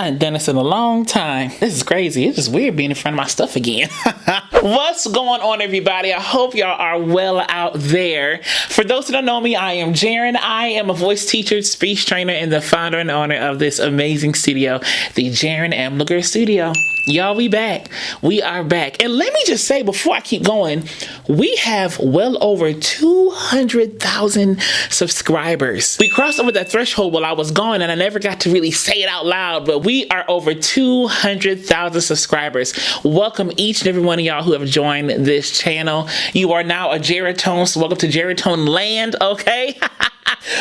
I ain't done this in a long time. This is crazy. It's just weird being in front of my stuff again. What's going on, everybody? I hope y'all are well out there. For those who don't know me, I am Jaren. I am a voice teacher, speech trainer, and the founder and owner of this amazing studio, the Jaren Amliger Studio. Y'all, we back. We are back. And let me just say, before I keep going, we have well over 200,000 subscribers. We crossed over that threshold while I was gone, and I never got to really say it out loud, but we are over 200,000 subscribers. Welcome each and every one of y'all who have joined this channel. You are now a Jaratone, so welcome to Jaratone land, okay?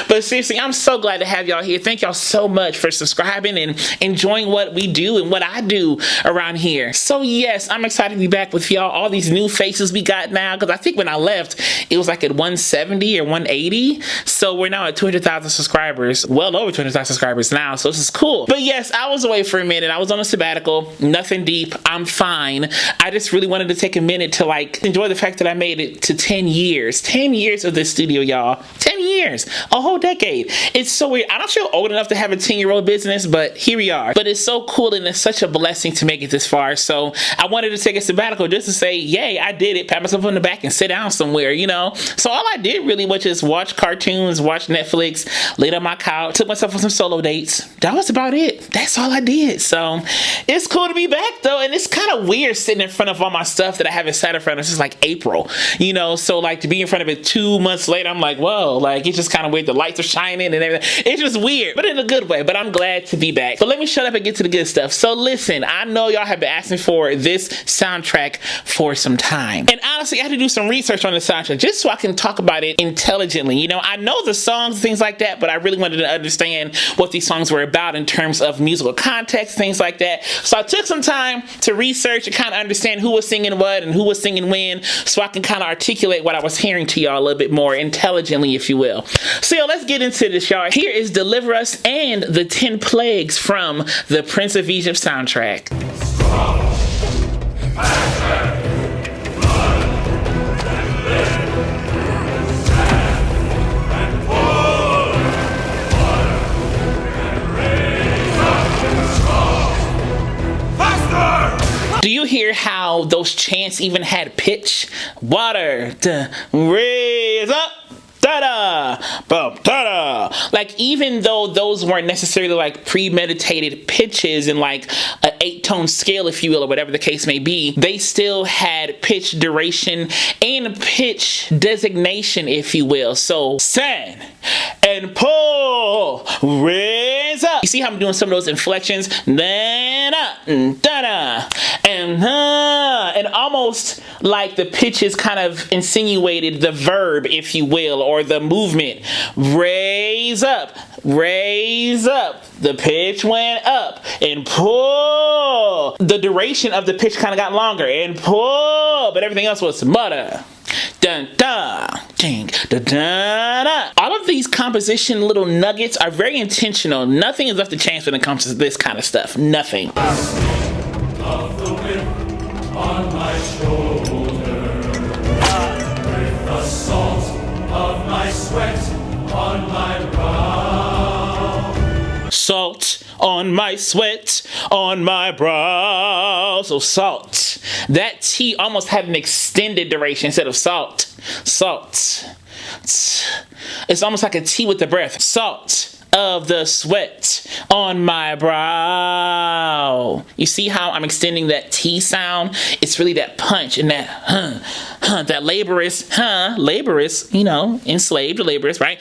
But seriously, I'm so glad to have y'all here. Thank y'all so much for subscribing and enjoying what we do and what I do around here. So yes, I'm excited to be back with y'all. All these new faces we got now, because I think when I left, it was like at 170 or 180. So we're now at 200,000 subscribers, well over 200,000 subscribers now. So this is cool. But yes, I was away for a minute. I was on a sabbatical, nothing deep. I'm fine. I just really wanted to take a minute to like enjoy the fact that I made it to 10 years. 10 years of this studio, y'all. 10 years. A whole decade. It's so weird. I don't feel old enough to have a 10-year-old business, but here we are. But it's so cool and it's such a blessing to make it this far. So I wanted to take a sabbatical just to say, yay, I did it. Pat myself on the back and sit down somewhere, you know? So all I did really was just watch cartoons, watch Netflix, laid on my couch, took myself on some solo dates. That was about it. That's all I did. So it's cool to be back though. And it's kind of weird sitting in front of all my stuff that I haven't sat in front of since like April, you know? So like to be in front of it 2 months later, I'm like, whoa, like it's just kind of weird. The lights are shining and everything. It's just weird, but in a good way. But I'm glad to be back. But let me shut up and get to the good stuff. So listen, I know y'all have been asking for this soundtrack for some time. And honestly, I had to do some research on the soundtrack just so I can talk about it intelligently. You know, I know the songs, things like that, but I really wanted to understand what these songs were about in terms of musical context, things like that. So I took some time to research and kind of understand who was singing what and who was singing when, so I can kind of articulate what I was hearing to y'all a little bit more intelligently, if you will. So yo, let's get into this, y'all. Here is Deliver Us and the 10 Plagues from the Prince of Egypt soundtrack. Do you hear how those chants even had pitch? Water, raise up. Da-da, boom, da-da. Like, even though those weren't necessarily like premeditated pitches and like an 8-tone scale, if you will, or whatever the case may be, they still had pitch duration and pitch designation, if you will. So, send and pull, raise up. You see how I'm doing some of those inflections? Then up, da-da, and almost like the pitches kind of insinuated the verb, if you will, or the movement. Raise up, raise up. The pitch went up and pull. The duration of the pitch kind of got longer and pull, but everything else was mutter. Dun dun, ding, dun dun dun. All of these composition little nuggets are very intentional. Nothing is left to chance when it comes to this kind of stuff. Nothing. Of the whip on my shoulder, with the salt of my sweat on my brow. Salt on my sweat on my brow. So salt. That T almost had an extended duration instead of salt. Salt. It's almost like a T with the breath. Salt of the sweat on my brow. You see how I'm extending that T sound? It's really that punch and that that laborious, you know, enslaved, laborious, right?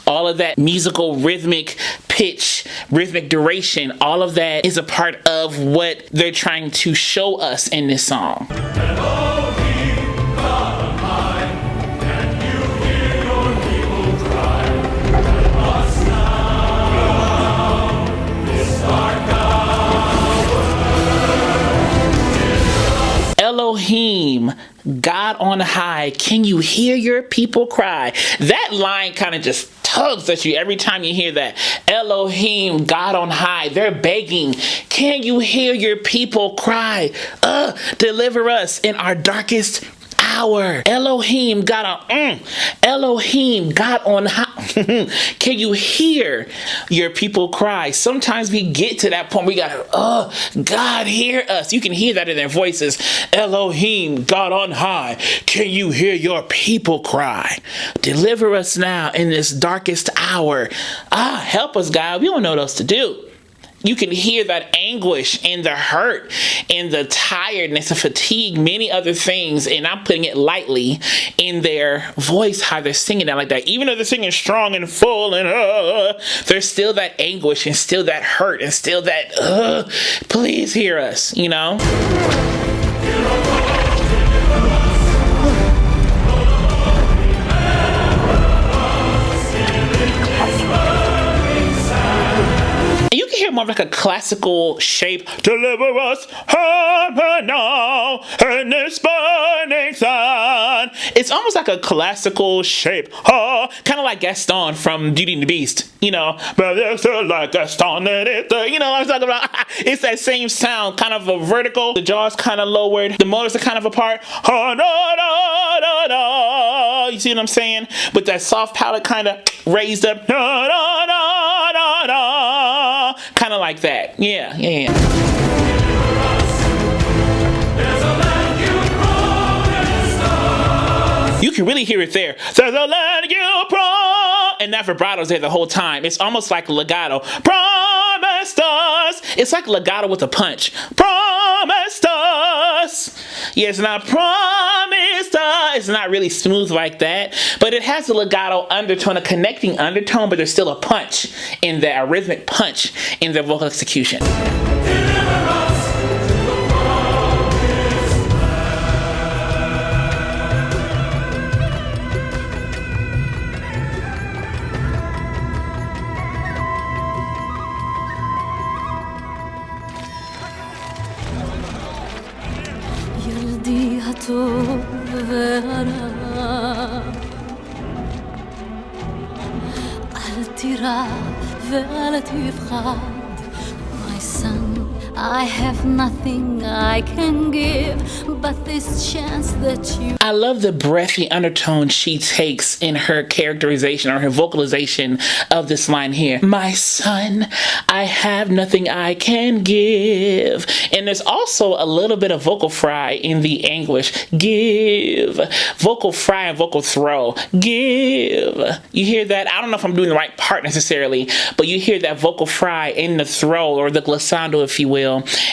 All of that musical rhythmic pitch, rhythmic duration, all of that is a part of what they're trying to show us in this song. Elohim, God on high, can you hear your people cry? That line kind of just tugs at you every time you hear that. Elohim, God on high, they're begging, can you hear your people cry? Deliver us in our darkest hour. Elohim got on. Elohim got on high. Can you hear your people cry? Sometimes we get to that point. We got, God hear us. You can hear that in their voices. Elohim got on high. Can you hear your people cry? Deliver us now in this darkest hour. Help us, God. We don't know what else to do. You can hear that anguish and the hurt and the tiredness and fatigue, many other things, and I'm putting it lightly, in their voice, how they're singing that like that. Even though they're singing strong and full and there's still that anguish and still that hurt and still that, please hear us, you know? More of like a classical shape. Deliver us now in this burning sun. It's almost like a classical shape. Kind of like Gaston from Beauty and the Beast. You know, but it's like Gaston. You know what I'm talking about? It's that same sound, kind of a vertical. The jaw's kind of lowered. The motors are kind of apart. You see what I'm saying? With that soft palate kind of raised up. Kind of like that. Yeah. You can really hear it there. There's a land you promised, and that vibrato's there the whole time. It's almost like legato. Promised us. It's like legato with a punch. Promised us. Yeah, it's not promised us. It's not really smooth like that, but it has a legato undertone, a connecting undertone, but there's still a punch in there, a rhythmic punch in their vocal execution. ילדי הטוב והרע, אל תירא ואל תפחד, my son. I have nothing I can give but this chance that you... I love the breathy undertone she takes in her characterization or her vocalization of this line here. My son, I have nothing I can give. And there's also a little bit of vocal fry in the anguish. Give. Vocal fry and vocal throw. Give. You hear that? I don't know if I'm doing the right part necessarily, but you hear that vocal fry in the throw or the glissando, if you will.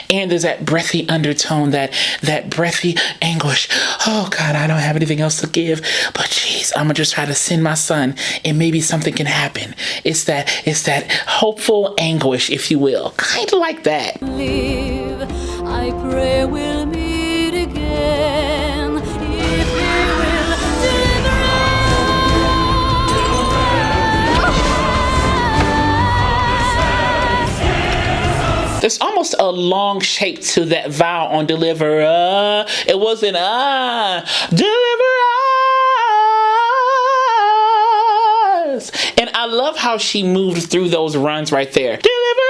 And there's that breathy undertone, that breathy anguish. Oh God, I don't have anything else to give, but geez, I'm gonna just try to send my son and maybe something can happen. It's that hopeful anguish, if you will. Kind of like that. Live, I pray we'll meet again. If he will deliver us. There's almost a long shape to that vowel on deliver. It wasn't deliver us. And I love how she moved through those runs right there. Deliver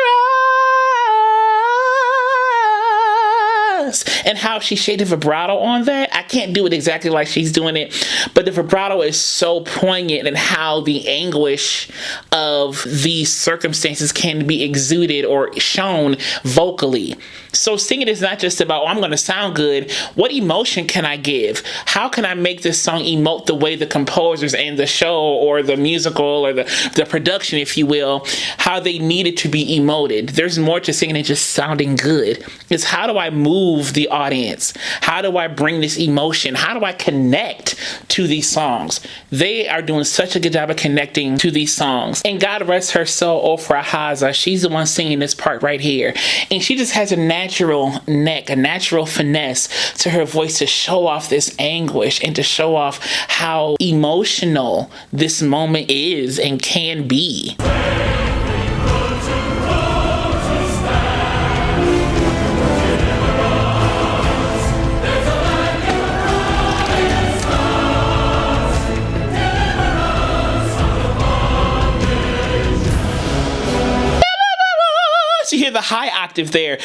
us. And how she shaded vibrato on that. I can't do it exactly like she's doing it, but the vibrato is so poignant in how the anguish of these circumstances can be exuded or shown vocally. So singing is not just about, oh, I'm going to sound good. What emotion can I give? How can I make this song emote the way the composers and the show or the musical or the production, if you will, how they needed to be emoted? There's more to singing than just sounding good. It's how do I move the audience? How do I bring this emotion? How do I connect to these songs? They are doing such a good job of connecting to these songs. And God rest her soul, Ofra Haza. She's the one singing this part right here. And she just has a natural neck, a natural finesse to her voice to show off this anguish and to show off how emotional this moment is and can be. You hear the high octave there.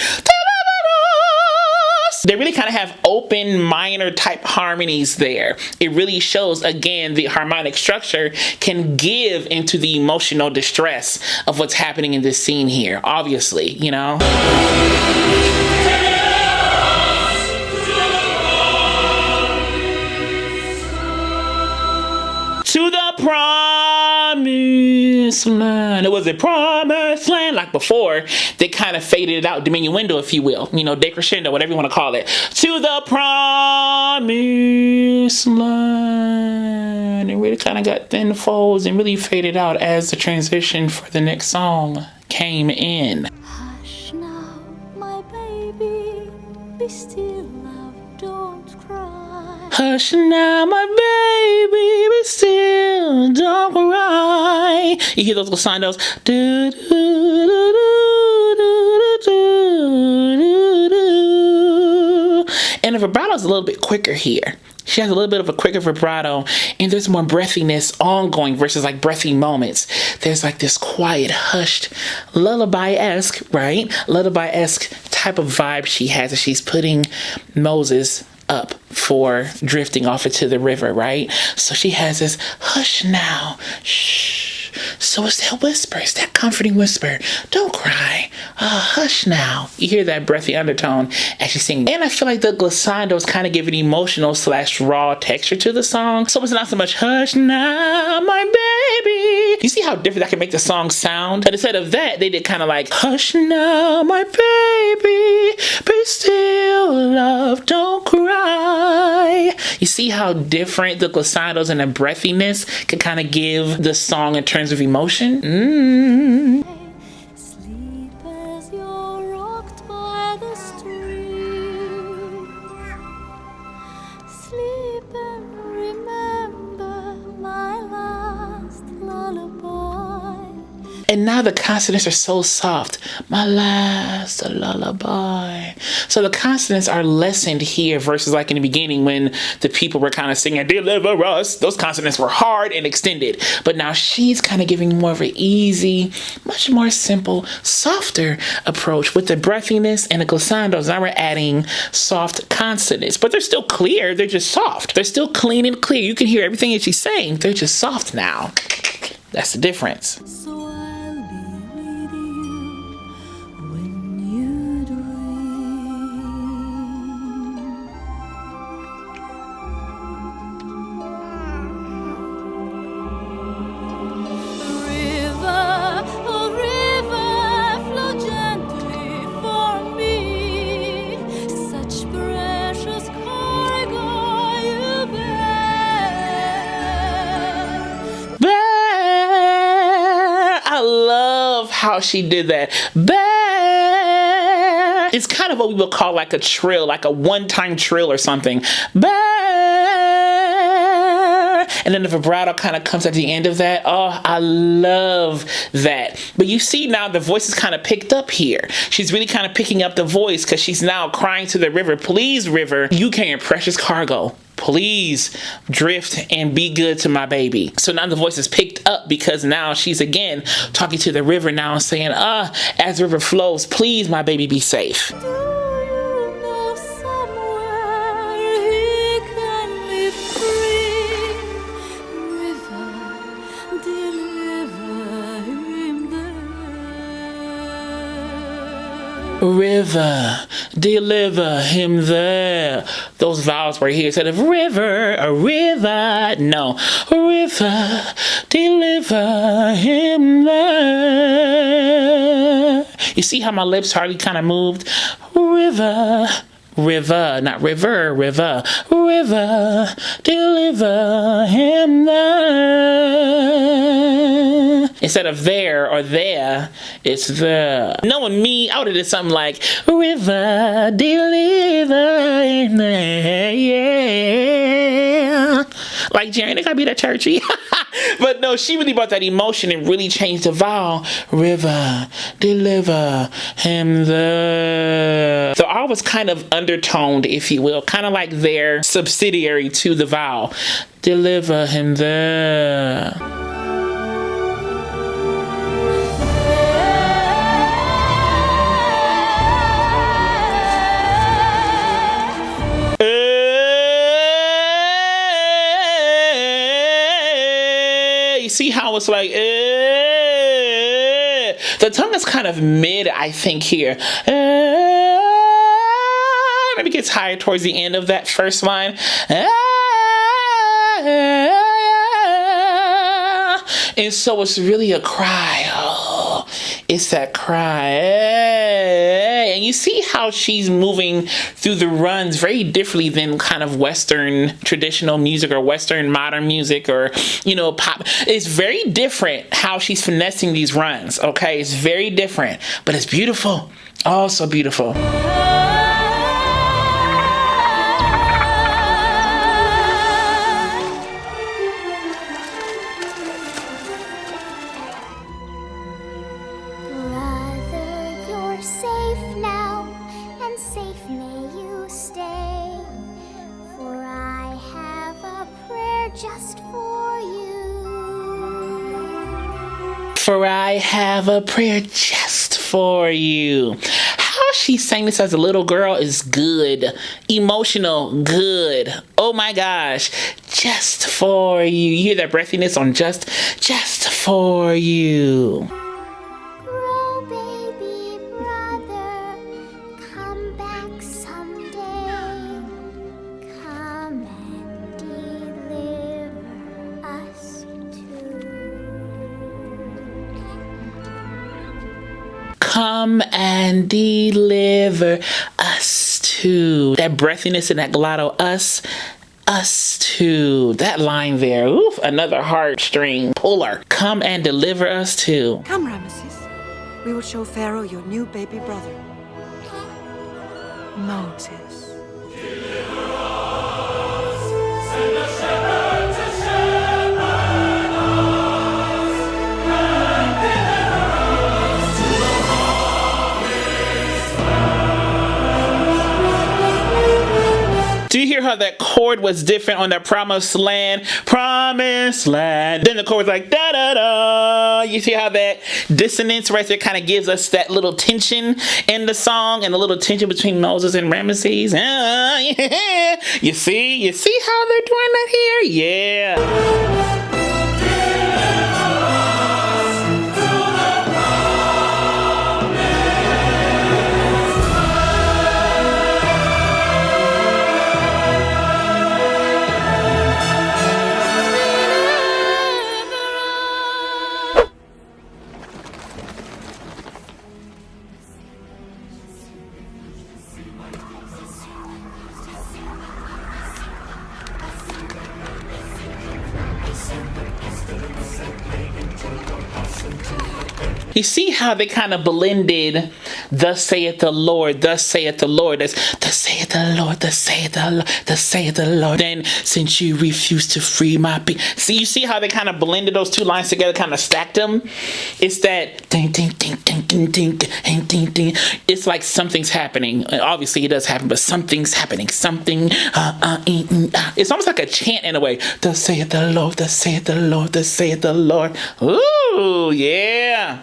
They really kind of have open minor type harmonies there. It really shows, again, the harmonic structure can give into the emotional distress of what's happening in this scene here, obviously, you know? To the promised land. It was a promised land. Like before, they kind of faded it out, diminuendo, if you will. You know, decrescendo, whatever you want to call it. To the promised land. It really kind of got thin folds and really faded out as the transition for the next song came in. Hush now, my baby, be still, love, don't cry. Hush now, my baby, but still don't cry. You hear those glissandos? Do, do, do, do, do, do, do. And the vibrato's a little bit quicker here. She has a little bit of a quicker vibrato, and there's more breathiness ongoing versus like breathy moments. There's like this quiet, hushed, lullaby-esque, right? Lullaby-esque type of vibe she has as she's putting Moses up for drifting off into the river, right? So she has this hush now, shh. So it's that whisper, it's that comforting whisper. Don't cry, hush now. You hear that breathy undertone as she's singing. And I feel like the glissandos kind of give an emotional / raw texture to the song. So it's not so much hush now, my baby. You see how different that can make the song sound? But instead of that, they did kind of like hush now, my baby, be still, love, don't cry. You see how different the glissandos and the breathiness can kind of give the song in terms of emotion? Sleep as you're rocked by the stream. Sleep and remember my last lullaby. And now the consonants are so soft. My last lullaby. So the consonants are lessened here versus like in the beginning when the people were kind of singing, deliver us. Those consonants were hard and extended. But now she's kind of giving more of an easy, much more simple, softer approach with the breathiness and the glissandos. Now we're adding soft consonants. But they're still clear. They're just soft. They're still clean and clear. You can hear everything that she's saying. They're just soft now. That's the difference. So I'll be with you when you dream. River, oh river, flow gently for me. Such precious cargo you bear. I love how she did that. Bear. It's kind of what we would call like a trill, like a one-time trill or something. Bear. And then the vibrato kind of comes at the end of that. Oh, I love that. But you see now the voice is kind of picked up here. She's really kind of picking up the voice because she's now crying to the river. Please, river, you carrying precious cargo. Please drift and be good to my baby. So now the voice is picked up because now she's again talking to the river now and saying, as the river flows, please, my baby, be safe. Do you know somewhere he can live free? River, deliver him there. River, deliver him there. Those vowels right here instead of river, a river. No, river, deliver him there. You see how my lips hardly kind of moved? River, river, not river, river, river, deliver him there. Instead of there or there, it's the. Knowing me, I would have did something like river, deliver him there, yeah. Like Jerry, they gotta be that churchy. But no, she really brought that emotion and really changed the vowel. River, deliver him there. So I was kind of undertoned, if you will, kind of like their subsidiary to the vowel. Deliver him there. You see how it's like, the tongue is kind of mid, I think, here. Maybe it gets higher towards the end of that first line. And so it's really a cry. Oh, it's that cry. And you see how she's moving through the runs very differently than kind of Western traditional music or Western modern music or, you know, pop. It's very different how she's finessing these runs, okay? It's very different, but it's beautiful. Oh, so beautiful. For I have a prayer just for you. How she sang this as a little girl is good. Emotional, good. Oh my gosh. Just for you. You hear that breathiness on just for you. Grow, baby brother, come back someday. Come and deliver us too. Come and deliver us too. That breathiness in that glotto, us too. That line there, oof, another heartstring puller. Come and deliver us too. Come, Ramesses. We will show Pharaoh your new baby brother, Moses. Deliver us, send a shepherd to shepherd us, and deliver us to the promised land. Do you hear how that chord was different on the promised land? Promised land. Then the chord was like da da da. You see how that dissonance right there kind of gives us that little tension in the song and a little tension between Moses and Ramesses. Yeah. You see how they're doing that here? Yeah. You see how they kind of blended, thus saith the Lord, thus saith the Lord. Thus saith the Lord, thus saith the Lord, thus saith the Lord. Then since you refuse to free my people. See, you see how they kind of blended those two lines together, kind of stacked them? It's that ding, ding, ding, ding, ding, ding, ding, ding, ding. It's like something's happening. Obviously it does happen, but something's happening. Something, it's almost like a chant in a way. Thus saith the Lord, thus saith the Lord, thus saith the Lord. Ooh, yeah.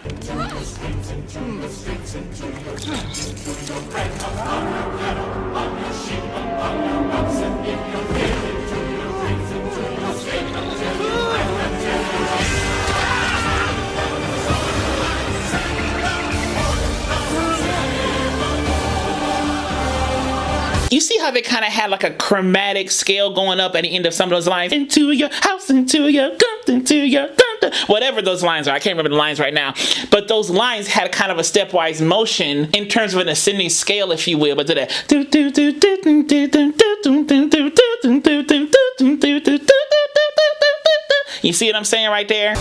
You see how they kind of had like a chromatic scale going up at the end of some of those lines? Into your house, into your whatever those lines are. I can't remember the lines right now. But those lines had kind of a stepwise motion in terms of an ascending scale, if you will. But did that. You see what I'm saying right there?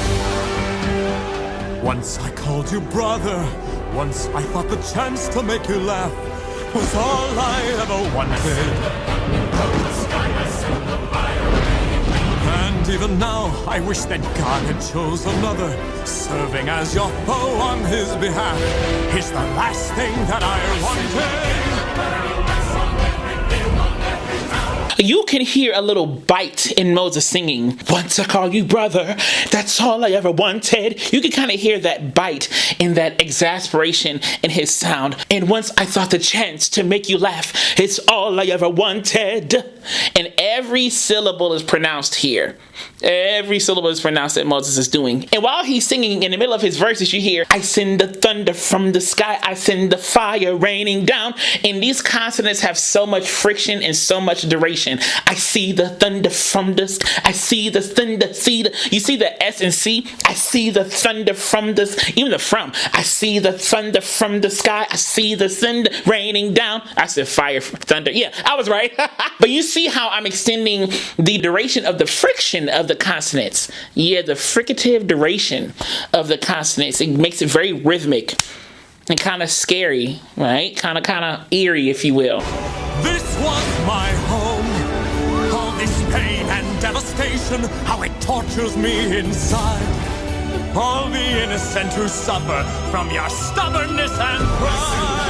Once I called you brother. Once I thought the chance to make you laugh was all I ever wanted. And even now, I wish that God had chose another, serving as your foe on his behalf. It's the last thing that I wanted. you can hear a little bite in Moses singing, once I call you brother, that's all I ever wanted. You can kind of hear that bite and that exasperation in his sound. And once I thought the chance to make you laugh, it's all I ever wanted. And every syllable is pronounced here. Every syllable is pronounced that Moses is doing. And while he's singing, in the middle of his verses, you hear, I send the thunder from the sky, I send the fire raining down. And these consonants have so much friction and so much duration. I see the thunder from the sky, I see the thunder, you see the S and C? I see the thunder from the, even the from. I see the thunder from the sky, I see the thunder raining down. I said fire, thunder. Yeah, I was right. But you see how I'm extending the duration of the friction of the consonants. Yeah, the fricative duration of the consonants. It makes it very rhythmic and kind of scary, right? Kind of eerie, if you will. This was my home. All this pain and devastation, how it tortures me inside. All the innocent who suffer from your stubbornness and pride.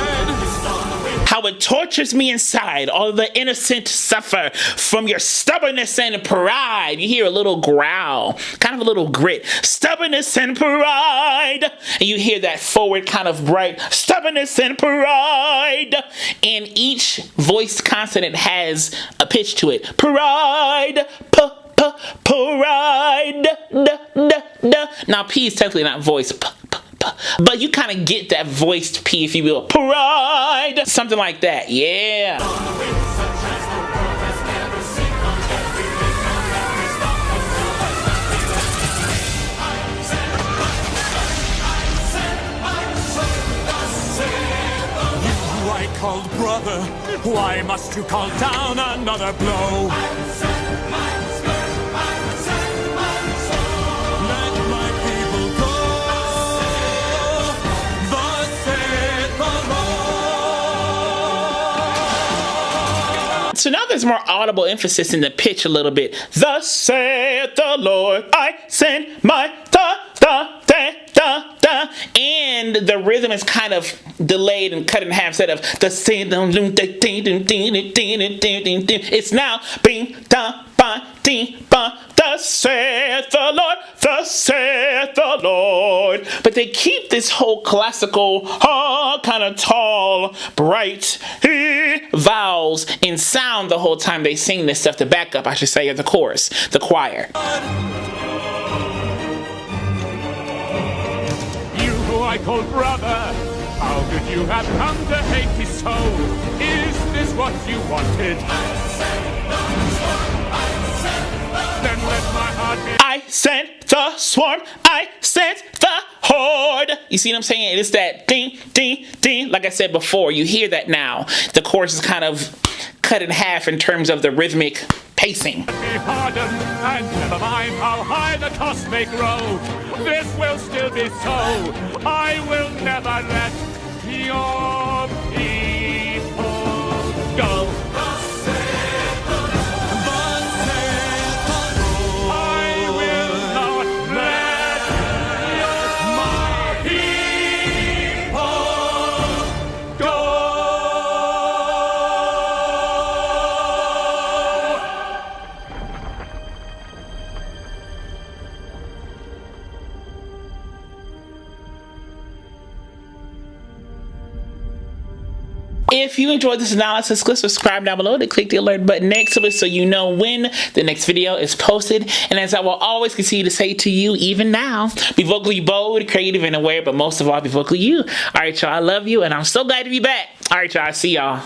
How it tortures me inside. All the innocent suffer from your stubbornness and pride. You hear a little growl, kind of a little grit. Stubbornness and pride. And you hear that forward kind of bright. Stubbornness and pride. And each voiced consonant has a pitch to it. Pride. Pride. Now P is technically not voiced. But you kind of get that voiced P, if you will. Pride! Something like that, yeah. You I called brother, why must you call down another blow? So now there's more audible emphasis in the pitch a little bit. Thus saith the Lord, I send my da. And the rhythm is kind of delayed and cut in half instead of the it's now bing da ba ding ba. Thus saith the Lord, thus saith the Lord. But they keep this whole classical, kind of tall, bright vowels in sound the whole time they sing this stuff. The backup, I should say, of the chorus, the choir. You who I called brother, how could you have come to hate me so? Is this what you wanted? Then let my heart be. I sent the swarm, I sent the horde. You see what I'm saying? It's that ding, ding, ding. Like I said before, you hear that now. The chorus is kind of cut in half in terms of the rhythmic pacing. Be hardened, and never mind how high the cost may grow. This will still be so. I will never let your people go. If you enjoyed this analysis, click subscribe down below to click the alert button next to it so you know when the next video is posted. And as I will always continue to say to you, even now, be vocally bold, creative, and aware, but most of all, be vocally you. All right, y'all, I love you, and I'm so glad to be back. All right, y'all, see y'all.